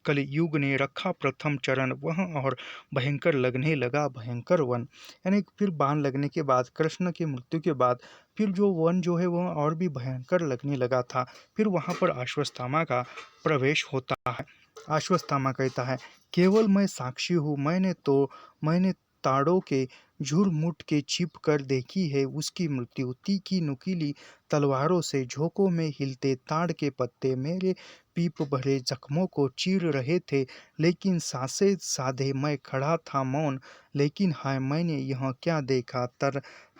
कलयुग ने रखा प्रथम चरण, वह और भयंकर लगने लगा भयंकर वन। यानी फिर बाण लगने के बाद, कृष्ण की मृत्यु के बाद, फिर जो वन जो है वह और भी भयंकर लगने लगा था। फिर वहाँ पर अश्वत्थामा का प्रवेश होता है। अश्वत्थामा कहता है, केवल मैं साक्षी हूँ, मैंने ताड़ों के झुरमुट के छिप कर देखी है उसकी मृत्यु। तीखी नुकीली तलवारों से झोंकों में हिलते ताड़ के पत्ते मेरे पीप भरे जख्मों को चीर रहे थे, लेकिन सांसें साधे मैं खड़ा था मौन। लेकिन हाय, मैंने यह क्या देखा,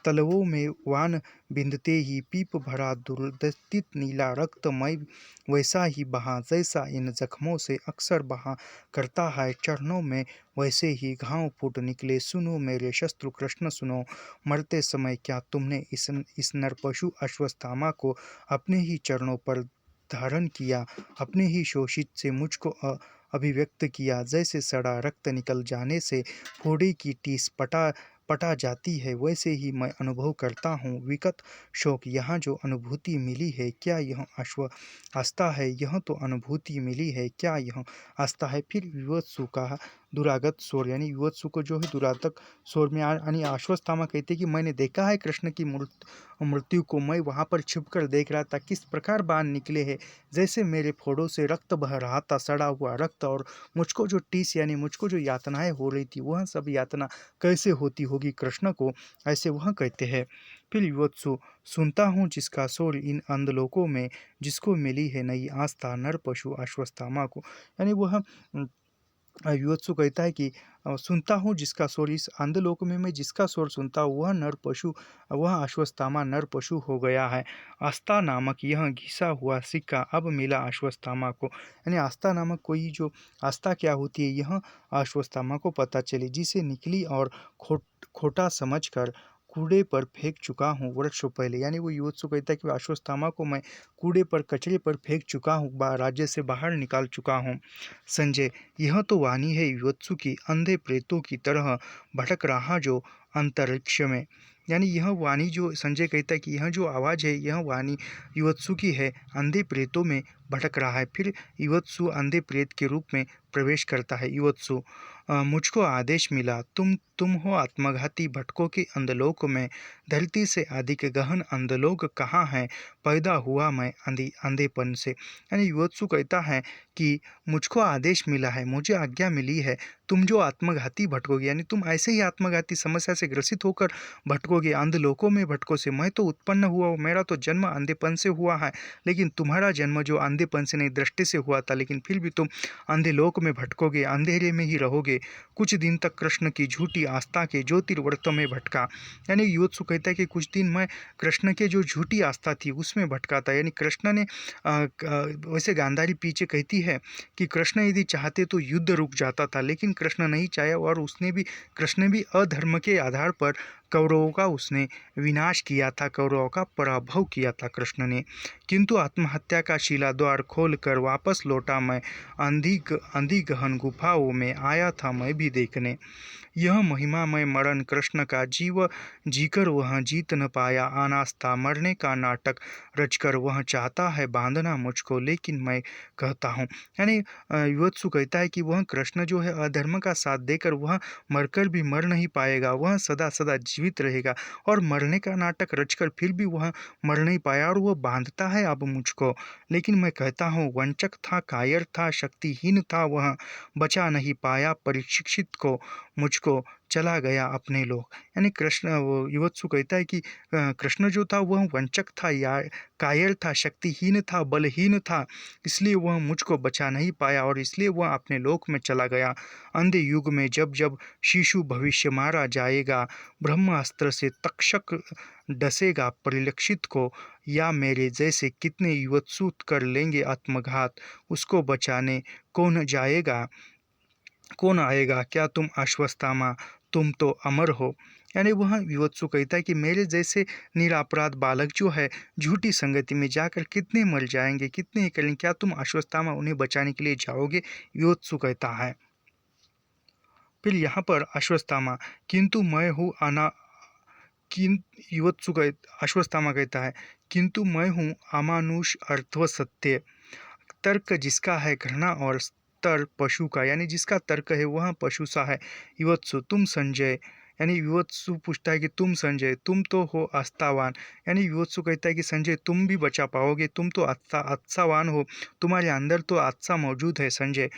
तलवों में वान बिंदते ही पीप भरा दुर्दस्तित नीला रक्त मैं वैसा ही बहा जैसा इन जख्मों से अक्सर बहा करता है चरणों में, वैसे ही घाव फूट निकले। सुनो मेरे शत्रु कृष्ण सुनो, मरते समय क्या तुमने इस नरपशु अश्वत्थामा को अपने ही चरणों पर धारण किया, अपने ही शोषित से मुझको अभिव्यक्त किया। जैसे सड़ा रक्त निकल जाने से फोड़े की टीस पटा जाती है, वैसे ही मैं अनुभव करता हूँ विकट शोक। यहाँ जो अनुभूति मिली है, क्या यह आस्था है? यह तो अनुभूति मिली है, क्या यह आस्था है? फिर विवत्सु का दुरागत स्वर, यानी विवत्सु को जो है दुरागत स्वर में यानी अश्वत्थामा कहते कि मैंने देखा है कृष्ण की मृत्यु को, मैं वहाँ पर छिप कर देख रहा था किस प्रकार बाण निकले हैं, जैसे मेरे फोड़ों से रक्त बह रहा था, सड़ा हुआ रक्त, और मुझको जो टीस यानी मुझको जो यातनाएं हो रही थी, वह सब यातना कैसे होती होगी कृष्ण को, ऐसे वह कहते हैं। फिर विवत्सु, सुनता हूँ जिसका शोर इन अंधलोकों में, जिसको मिली है नई आस्था नर पशु अश्वत्थामा को। यानी वह युवत्सु कहता है कि सुनता हूँ जिसका स्वर इस अंधलोक में, मैं जिसका स्वर सुनता हूँ वह नर पशु, वह अश्वत्थामा नर पशु हो गया है। आस्था नामक यह घिसा हुआ सिक्का अब मिला अश्वत्थामा को, यानी आस्था नामक कोई जो आस्था क्या होती है, यह अश्वत्थामा को पता चली, जिसे निकली और खोटा समझकर कूड़े पर फेंक चुका हूँ वर्षों पहले। यानी वो युवत्सु कहता है कि अश्वत्थामा को मैं कूड़े पर कचरे पर फेंक चुका हूँ, राज्य से बाहर निकाल चुका हूँ। संजय, यह तो वाणी है युवत्सु की, अंधे प्रेतों की तरह भटक रहा जो अंतरिक्ष में। यानी यह वाणी जो संजय कहता है कि यह जो आवाज़ है, यह वाणी युवत्सु की है, अंधे प्रेतों में भटक रहा है। फिर युवत्सु अंधे प्रेत के रूप में प्रवेश करता है। युवत्सु, मुझको आदेश मिला, तुम हो आत्मघाती, भटकों के अंधलोक में, धरती से अधिक गहन अंधलोक कहाँ है, पैदा हुआ मैं अंधेपन से। यानी युवत्सु कहता है कि मुझको आदेश मिला है, मुझे आज्ञा मिली है, तुम जो आत्मघाती भटकोगे, यानी तुम ऐसे ही आत्मघाती समस्या से ग्रसित होकर भटकोगे, अंधलोकों में भटको से। मैं तो उत्पन्न हुआ हूँ, मेरा तो जन्म अंधेपन से हुआ है, लेकिन तुम्हारा जन्म जो अंधेपन से नहीं दृष्टि से हुआ था, लेकिन फिर भी तुम अंधेलोक में भटकोगे, अंधेरे में ही रहोगे। कुछ दिन तक कृष्ण की झूठी आस्था के ज्योतिर्व्रत में भटका। यानी युवत्सु कहता है कि कुछ दिन मैं कृष्ण के जो झूठी आस्था थी उसमें भटका था। यानी कृष्ण ने वैसे गांधारी पीछे कहती है कि कृष्ण यदि चाहते तो युद्ध रुक जाता था, लेकिन कृष्ण नहीं चाहे और कृष्ण भी अधर्म के आधार पर कौरवों का उसने विनाश किया था, कौरवों का पराभव किया था कृष्ण ने। किंतु आत्महत्या का शिला द्वार खोल कर वापस लौटा मैं, अंधी गहन गुफाओं में आया था मैं भी देखने। यह महिमामय मरण कृष्ण का जीकर वह जीत न पाया, अनास्था मरने का नाटक रचकर वह चाहता है बांधना मुझको, लेकिन मैं कहता हूँ, यानी युवत्सु कहता है कि वह कृष्ण जो है अधर्म का साथ देकर वह मरकर भी मर नहीं पाएगा, वह सदा सदा जीवित रहेगा, और मरने का नाटक रचकर फिर भी वह मर नहीं पाया और वह बांधता है अब मुझको। लेकिन मैं कहता हूँ, वंचक था, कायर था, शक्तिहीन था, वह बचा नहीं पाया परीक्षित को, मुझको चला गया अपने लोग। यानी कृष्ण, वो युवत्सु कहता है कि कृष्ण जो था वह वंचक था, या कायर था, शक्तिहीन था, बलहीन था, इसलिए वह मुझको बचा नहीं पाया और इसलिए वह अपने लोक में चला गया। अंधे युग में जब जब शिशु भविष्य मारा जाएगा, ब्रह्मास्त्र से तक्षक डसेगा परिलक्षित को, या मेरे जैसे कितने युवत्सु कर लेंगे आत्मघात, उसको बचाने कौन आएगा? क्या तुम अश्वत्थामा, तुम तो अमर हो। यानी वह विवत्सु कहता है कि मेरे जैसे निरापराध बालक जो है झूठी संगति में जाकर कितने मर जाएंगे, कितने ही करेंगे, क्या तुम अश्वत्थामा उन्हें बचाने के लिए जाओगे? विवत्सु कहता है। फिर यहाँ पर अश्वत्थामा, किंतु मैं हूँ अना किन युवत्सु अश्वत्थामा कहता है, किंतु मैं हूँ अमानुष अर्थव सत्य, तर्क जिसका है घृणा और स्तर पशु का, यानी जिसका तर्क है वह पशु सा है। युवत्सु, तुम संजय, यानी युवत्सु पूछता है कि तुम संजय, तुम तो हो आस्थावान, यानी युवत्सु कहता है कि संजय तुम भी बचा पाओगे, तुम तो आस्थावान हो, तुम्हारे अंदर तो आस्था मौजूद है संजय,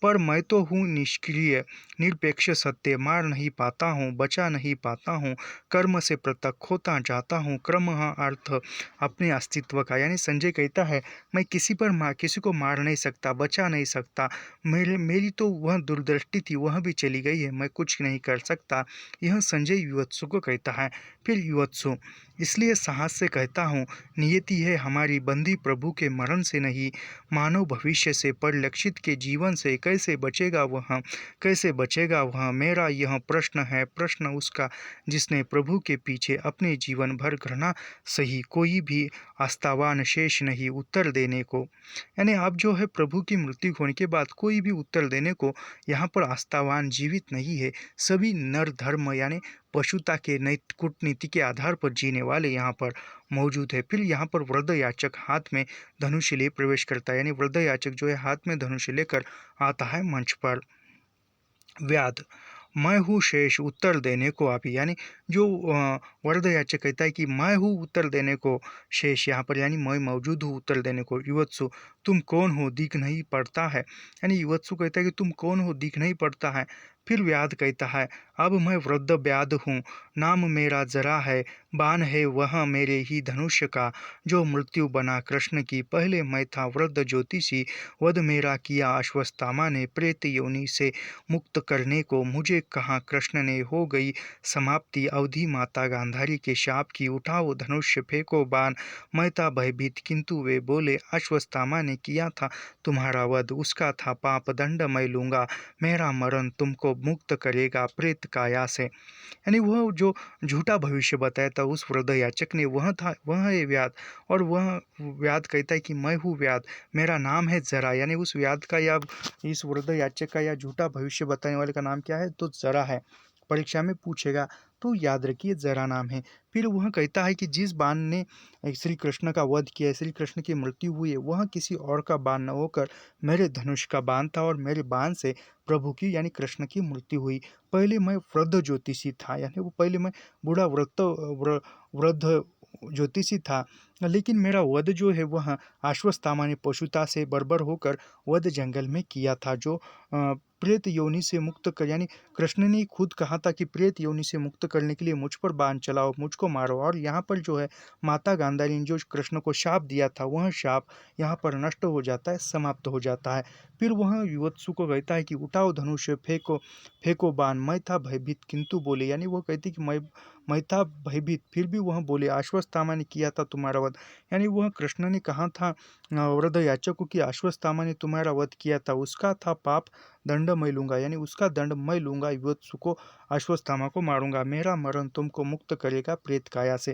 पर मैं तो हूँ निष्क्रिय निरपेक्ष सत्य, मार नहीं पाता हूँ, बचा नहीं पाता हूँ, कर्म से पृथक होता जाता हूँ, क्रम अर्थ अपने अस्तित्व का। यानी संजय कहता है, मैं किसी को मार नहीं सकता, बचा नहीं सकता, मेरी तो वह दूरदृष्टि थी, वह भी चली गई है, मैं कुछ नहीं कर सकता। यह संजय युवत्सु को कहता है। फिर युवत्सु, इसलिए साहस से कहता हूँ, नियति है हमारी बंदी प्रभु के मरण से नहीं, मानव भविष्य से, परिलक्षित के जीवन से। कैसे बचेगा वह, मेरा यह प्रश्न है, प्रश्न उसका जिसने प्रभु के पीछे अपने जीवन भर घृणा सही, कोई भी आस्थावान शेष नहीं उत्तर देने को। यानी अब जो है प्रभु की मृत्यु होने के बाद कोई भी उत्तर देने को यहाँ पर आस्थावान जीवित नहीं है, सभी नर धर्म यानी पशुता के कूटनीति के आधार पर जीने वाले यहाँ पर मौजूद है। फिर यहाँ पर वृद्ध याचक हाथ में धनुष लिए प्रवेश करता है, यानी वृद्ध याचक जो है हाथ में धनुष लेकर आता है मंच पर। व्याध, मैं हूँ शेष उत्तर देने को अभी, यानी जो वृद्ध याचक कहता है कि मैं हूँ उत्तर देने को शेष, यहाँ पर यानी मैं मौजूद हूँ उत्तर देने को। युवत्सु, तुम कौन हो, दिख नहीं पड़ता है, यानी युवत्सु कहता है कि तुम कौन हो, दिख नहीं पड़ता है। फिर व्याध कहता है, अब मैं वृद्ध व्याध हूँ, नाम मेरा जरा है, बाण है वह मेरे ही धनुष्य का, जो मृत्यु बना कृष्ण की, पहले मैं था वृद्ध ज्योतिषी, वध मेरा किया अश्वत्थामा ने, प्रेत योनि से मुक्त करने को मुझे कहा कृष्ण ने, हो गई समाप्ति अवधि माता गांधारी के शाप की, उठाओ धनुष्य फेंको बाण, मैं था भयभीत किंतु वे बोले, अश्वत्थामा ने किया था तुम्हारा वध, उसका था पाप दंड मैं लूँगा, मेरा मरण तुमको मुक्त करेगा प्रेत काया से। यानी वह जो झूठा भविष्य बताया था उस वृद्ध याचक ने, वह है व्याध, और वह व्याध कहता है कि मैं हूँ व्याध, मेरा नाम है जरा, यानी उस व्याध का या इस वृद्ध याचक का या झूठा भविष्य बताने वाले का नाम क्या है, तो जरा है। परीक्षा में पूछेगा तो याद रखिए जरा नाम है। फिर वह कहता है कि जिस बाण ने श्री कृष्ण का वध किया, श्री कृष्ण की मृत्यु हुई है, वह किसी और का बाण न होकर मेरे धनुष का बाण था, और मेरे बाण से प्रभु की यानी कृष्ण की मृत्यु हुई। पहले मैं वृद्ध ज्योतिषी था, यानी वो पहले मैं बूढ़ा वृद्ध ज्योतिषी था, लेकिन मेरा वध जो है वह अश्वत्थामा ने पशुता से बर्बर होकर वध जंगल में किया था, जो प्रेत योनि से मुक्त कर, यानी कृष्ण ने खुद कहा था कि प्रेत योनि से मुक्त करने के लिए मुझ पर बाण चलाओ, मुझको मारो, और यहाँ पर जो है माता गांधारी ने जो कृष्ण को शाप दिया था वह शाप यहाँ पर नष्ट हो जाता है, समाप्त हो जाता है। फिर वह युवत्सु को कहता है कि उठाओ धनुष, फेंको बाण, मैं था भयभीत किंतु बोले, यानी वो कहती कि मैं था भयभीत, फिर भी वह बोले, अश्वत्थामा ने किया था तुम्हारा वध, यानी वह कृष्ण ने कहा था वृद्ध याचकों की अश्वत्थामा ने तुम्हारा वध किया था, उसका था पाप, दंड मैं लूंगा, यानी उसका दंड मैं लूंगा, युवत्सु को अश्वत्थामा को मारूंगा, मेरा मरण तुमको मुक्त करेगा प्रेत काया से।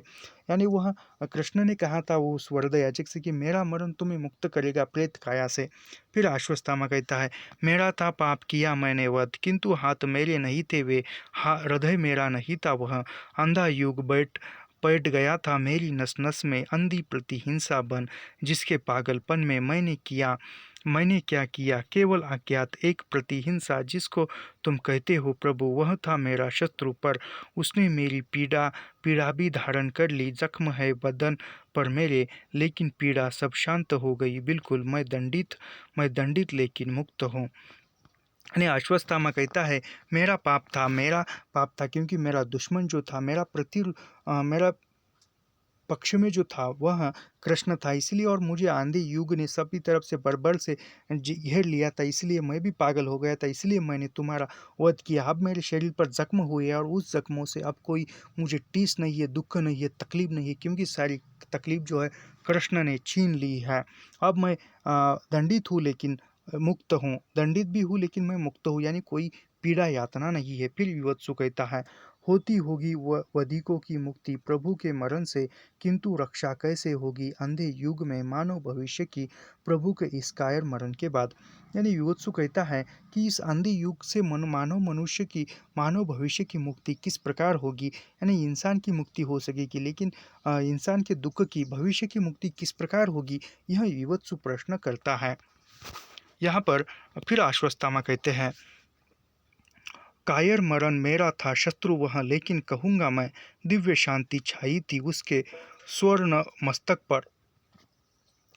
यानी वह कृष्ण ने कहा था वो उस वृद्ध याचक से कि मेरा मरण तुम्हें मुक्त करेगा प्रेत काया से। फिर अश्वत्थामा कहता है, मेरा था पाप किया मैंने वध, किंतु हाथ मेरे नहीं थे वे, हृदय मेरा नहीं था वह, अंधा युग बैठ बैठ गया था मेरी नस नस में, अंधी प्रतिहिंसा बन, जिसके पागलपन में मैंने क्या किया, केवल अज्ञात एक प्रतिहिंसा, जिसको तुम कहते हो प्रभु, वह था मेरा शत्रु, पर उसने मेरी पीड़ा पीड़ा भी धारण कर ली, जख्म है बदन पर मेरे, लेकिन पीड़ा सब शांत हो गई, बिल्कुल मैं दंडित लेकिन मुक्त हूँ। यानी अश्वत्थामा कहता है, मेरा पाप था, क्योंकि मेरा दुश्मन जो था, मेरा पक्ष में जो था वह कृष्ण था, इसलिए, और मुझे आंधी युग ने सभी तरफ से बड़बड़ से घेर लिया था, इसलिए मैं भी पागल हो गया था, इसलिए मैंने तुम्हारा वध किया। अब मेरे शरीर पर जख्म हुए और उस जख्मों से अब कोई मुझे टीस नहीं है, दुख नहीं है, तकलीफ नहीं है, क्योंकि सारी तकलीफ जो है कृष्ण ने छीन ली है। अब मैं दंडित हूँ लेकिन मुक्त हूँ, दंडित भी हूँ लेकिन मैं मुक्त हूँ, यानी कोई पीड़ा यातना नहीं है। फिर विवत्सु कहता है, होती होगी वह वधिकों की मुक्ति प्रभु के मरण से, किंतु रक्षा कैसे होगी अंधे युग में मानव भविष्य की प्रभु के इस कायर मरण के बाद। यानी युवत्सु कहता है कि इस अंधे युग से मानव भविष्य की मुक्ति किस प्रकार होगी, यानी इंसान की मुक्ति हो सकेगी, लेकिन इंसान के दुख की भविष्य की मुक्ति किस प्रकार होगी, यह युवत्सु प्रश्न करता है। यहाँ पर फिर अश्वत्थामा कहते हैं, कायर मरण मेरा था शत्रु वह, लेकिन कहूँगा मैं, दिव्य शांति छाई थी उसके स्वर्ण मस्तक पर।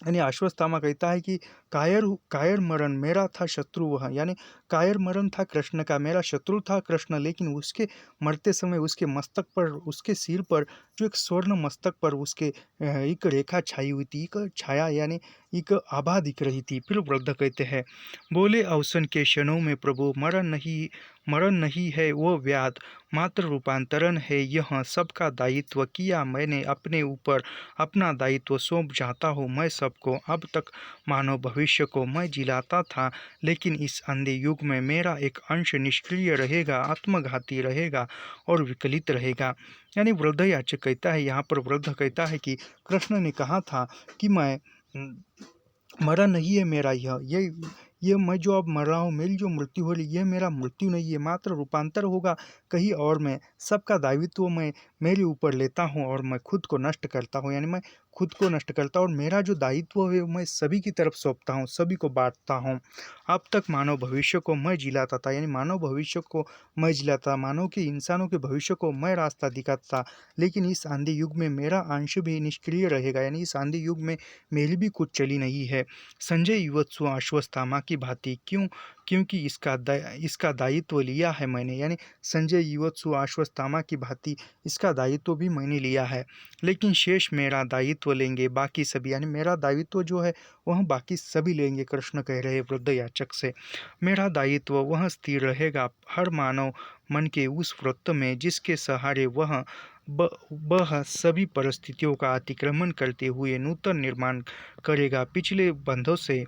यानी अश्वत्थामा कहता है कि कायर मरण मेरा था शत्रु वह, यानी कायर मरण था कृष्ण का, मेरा शत्रु था कृष्ण, लेकिन उसके मरते समय उसके मस्तक पर, उसके सिर पर जो एक स्वर्ण मस्तक पर उसके एक रेखा छाई हुई थी, एक छाया यानी एक आभा दिख रही थी। फिर वृद्ध कहते हैं, बोले अवसन के क्षणों में प्रभु, मरण नहीं है वो व्याध, मात्र रूपांतरण है यह, सबका दायित्व किया मैंने अपने ऊपर, अपना दायित्व सौंप जाता हूँ मैं सबको। अब तक मानव भविष्य को मैं जिलाता था, लेकिन इस अंधे युग में मेरा एक अंश निष्क्रिय रहेगा, आत्मघाती रहेगा और विकलित रहेगा। यानी वृद्ध याचक कहता है, यहाँ पर वृद्ध कहता है कि कृष्ण ने कहा था कि मैं मरा नहीं है मेरा, ये मैं जो अब मर रहा हूँ, मेरी जो मृत्यु हो रही है, यह मेरा मृत्यु नहीं है, मात्र रूपांतर होगा कहीं और में, सबका दायित्व मैं मेरे ऊपर लेता हूँ और मैं खुद को नष्ट करता हूँ, यानी मैं खुद को नष्ट करता हूँ और मेरा जो दायित्व है मैं सभी की तरफ सौंपता हूँ, सभी को बांटता हूँ। अब तक मानव भविष्य को मैं जिलाता था, यानी मानव भविष्य को मैं जिलाता, मानव के इंसानों के भविष्य को मैं रास्ता दिखाता था, लेकिन इस आंधी युग में मेरा अंश भी निष्क्रिय रहेगा, यानी इस आंधी युग में मेरी भी कुछ चली नहीं है। संजय युवत्सु अश्वत्थामा की भांति, क्योंकि इसका दायित्व लिया है मैंने, यानी संजय युवत्सु अश्वत्थामा की भांति इसका दायित्व भी मैंने लिया है, लेकिन शेष मेरा दायित्व लेंगे बाकी सभी, यानी मेरा दायित्व जो है वह बाकी सभी लेंगे, कृष्ण कह रहे वृद्ध याचक से। मेरा दायित्व वह स्थिर रहेगा हर मानव मन के उस वृत्त में, जिसके सहारे वह सभी परिस्थितियों का अतिक्रमण करते हुए नूतन निर्माण करेगा, पिछले बंधों से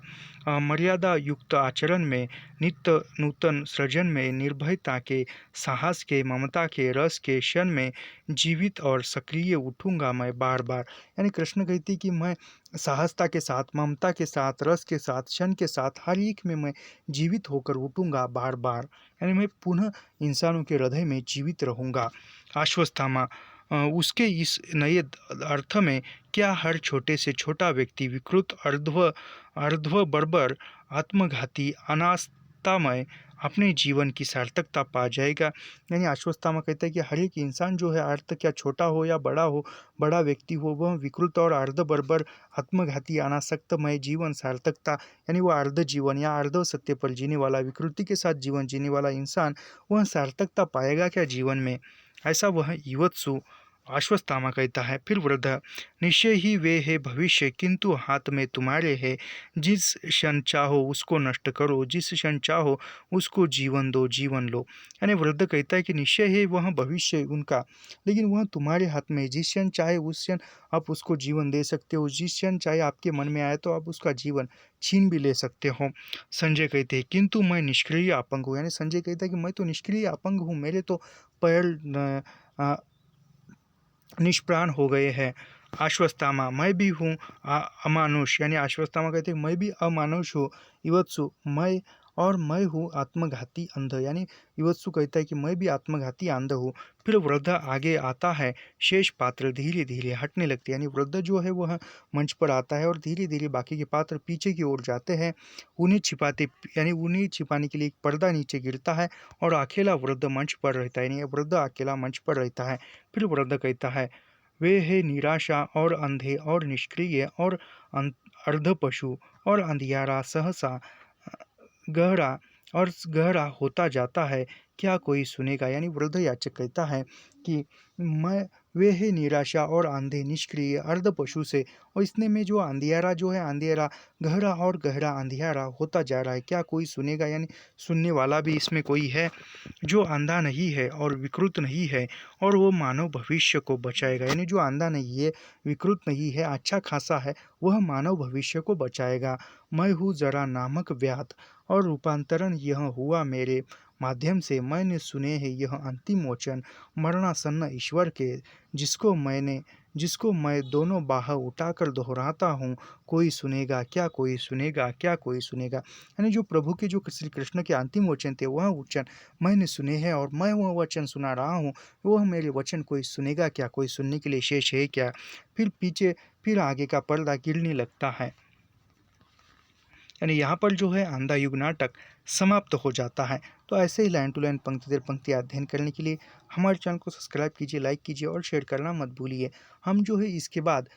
मर्यादा युक्त आचरण में, नित्य नूतन सृजन में, निर्भयता के, साहस के, ममता के, रस के क्षण में जीवित और सक्रिय उठूंगा मैं बार बार। यानी कृष्ण कहती कि मैं साहसता के साथ, ममता के साथ, रस के साथ, क्षण के साथ, हर एक में मैं जीवित होकर उठूंगा बार बार, यानी मैं पुनः इंसानों के हृदय में जीवित रहूंगा। अश्वत्थामा उसके इस नए अर्थ में क्या हर छोटे से छोटा व्यक्ति विकृत, अर्ध्व बर्बर, आत्मघाती, अनास्थामय अपने जीवन की सार्थकता पा जाएगा। यानी अश्वत्थामा कहता है कि हर एक इंसान जो है, अर्थ क्या छोटा हो या बड़ा हो, बड़ा व्यक्ति हो, वह विकृत और अर्ध बर्बर, आत्मघाती, अनासक्तमय जीवन सार्थकता, यानी वह अर्ध जीवन या अर्ध सत्य पर जीने वाला, विकृति के साथ जीवन जीने वाला इंसान, वह सार्थकता पाएगा क्या जीवन में, ऐसा वह युवत्सु अश्वत्थामा कहता है, फिर वृद्ध, निश्चय ही वे है भविष्य, किंतु हाथ में तुम्हारे है। जिस क्षण चाहो उसको नष्ट करो, जिस क्षण चाहो उसको जीवन दो, जीवन लो। यानी वृद्ध कहता है कि निश्चय है वह भविष्य उनका, लेकिन वह तुम्हारे हाथ में है। जिस क्षण चाहे उस क्षण आप उसको जीवन दे सकते हो, जिस क्षण चाहे आपके मन में आए तो आप उसका जीवन छीन भी ले सकते हो। संजय कहते हैं, किंतु मैं निष्क्रिय अपंग हूँ। यानी संजय कहता है कि मैं तो निष्क्रिय अपंग हूँ, मेरे तो पैर निष्प्राण हो गए हैं। अश्वत्थामा, मैं भी हूँ अमानुष। यानी अश्वत्थामा कहते हैं मैं भी अमानुष हूँ। युवत्सु, मैं हूँ आत्मघाती अंध। यानी युवत्सु कहता है कि मैं भी आत्मघाती अंध हूँ। फिर वृद्ध आगे आता है, शेष पात्र धीरे धीरे हटने लगते हैं। यानी वृद्ध जो है वह मंच पर आता है और धीरे धीरे बाकी के पात्र पीछे की ओर जाते हैं। उन्हें छिपाने के लिए एक पर्दा नीचे गिरता है और अकेला वृद्ध मंच पर रहता है। यानी वृद्ध अकेला मंच पर रहता है। फिर वृद्ध कहता है, वे है निराशा और अंधे और निष्क्रिय और अर्ध पशु और अंधियारा सहसा गहरा और गहरा होता जाता है, क्या कोई सुनेगा। यानी वृद्ध याचक कहता है कि मैं वे है निराशा और अंधे निष्क्रिय अर्ध पशु से, और इसने में जो अंधियारा जो है अंधियारा गहरा और गहरा अंधियारा होता जा रहा है, क्या कोई सुनेगा। यानी सुनने वाला भी इसमें कोई है जो अंधा नहीं है और विकृत नहीं है, और वो मानव भविष्य को बचाएगा। यानी जो अंधा नहीं है, विकृत नहीं है, अच्छा खासा है, वह मानव भविष्य को बचाएगा। मैं हूँ जरा नामक व्याध, और रूपांतरण यह हुआ मेरे माध्यम से। मैंने सुने हैं यह अंतिम वचन मरणासन्न ईश्वर के, जिसको मैं दोनों बाह उठाकर दोहराता हूँ, कोई सुनेगा क्या, कोई सुनेगा क्या, कोई सुनेगा। यानी जो प्रभु के जो श्री कृष्ण के अंतिम वचन थे वह वचन मैंने सुने हैं और मैं वह वचन सुना रहा हूँ। वह मेरे वचन कोई सुनेगा क्या, कोई सुनने के लिए शेष है क्या। फिर आगे का पर्दा गिरने लगता है। यानी यहाँ पर जो है आंधा युग नाटक समाप्त हो जाता है। तो ऐसे ही लाइन टू लाइन पंक्ति दर पंक्ति अध्ययन करने के लिए हमारे चैनल को सब्सक्राइब कीजिए, लाइक कीजिए और शेयर करना मत भूलिए। हम जो है इसके बाद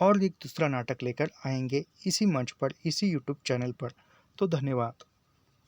और एक दूसरा नाटक लेकर आएंगे इसी मंच पर, इसी यूट्यूब चैनल पर। तो धन्यवाद।